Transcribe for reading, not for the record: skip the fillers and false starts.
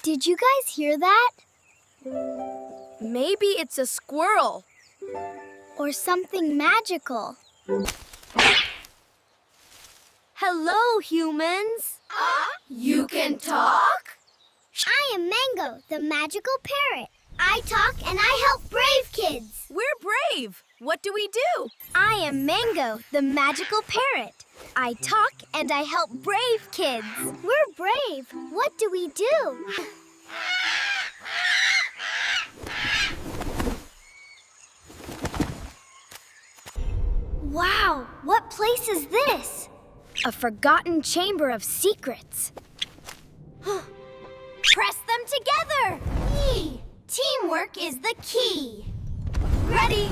Did you guys hear that? Maybe it's a squirrel. Or something magical. Hello, humans. You can talk? I am Mango, the magical parrot. I talk and I help brave kids. We're brave. What do we do? I am Mango, the magical parrot. I talk and I help brave kids. We're brave. What do we do? Wow, what place is this? A forgotten chamber of secrets. Press them together! Teamwork is the key. Ready?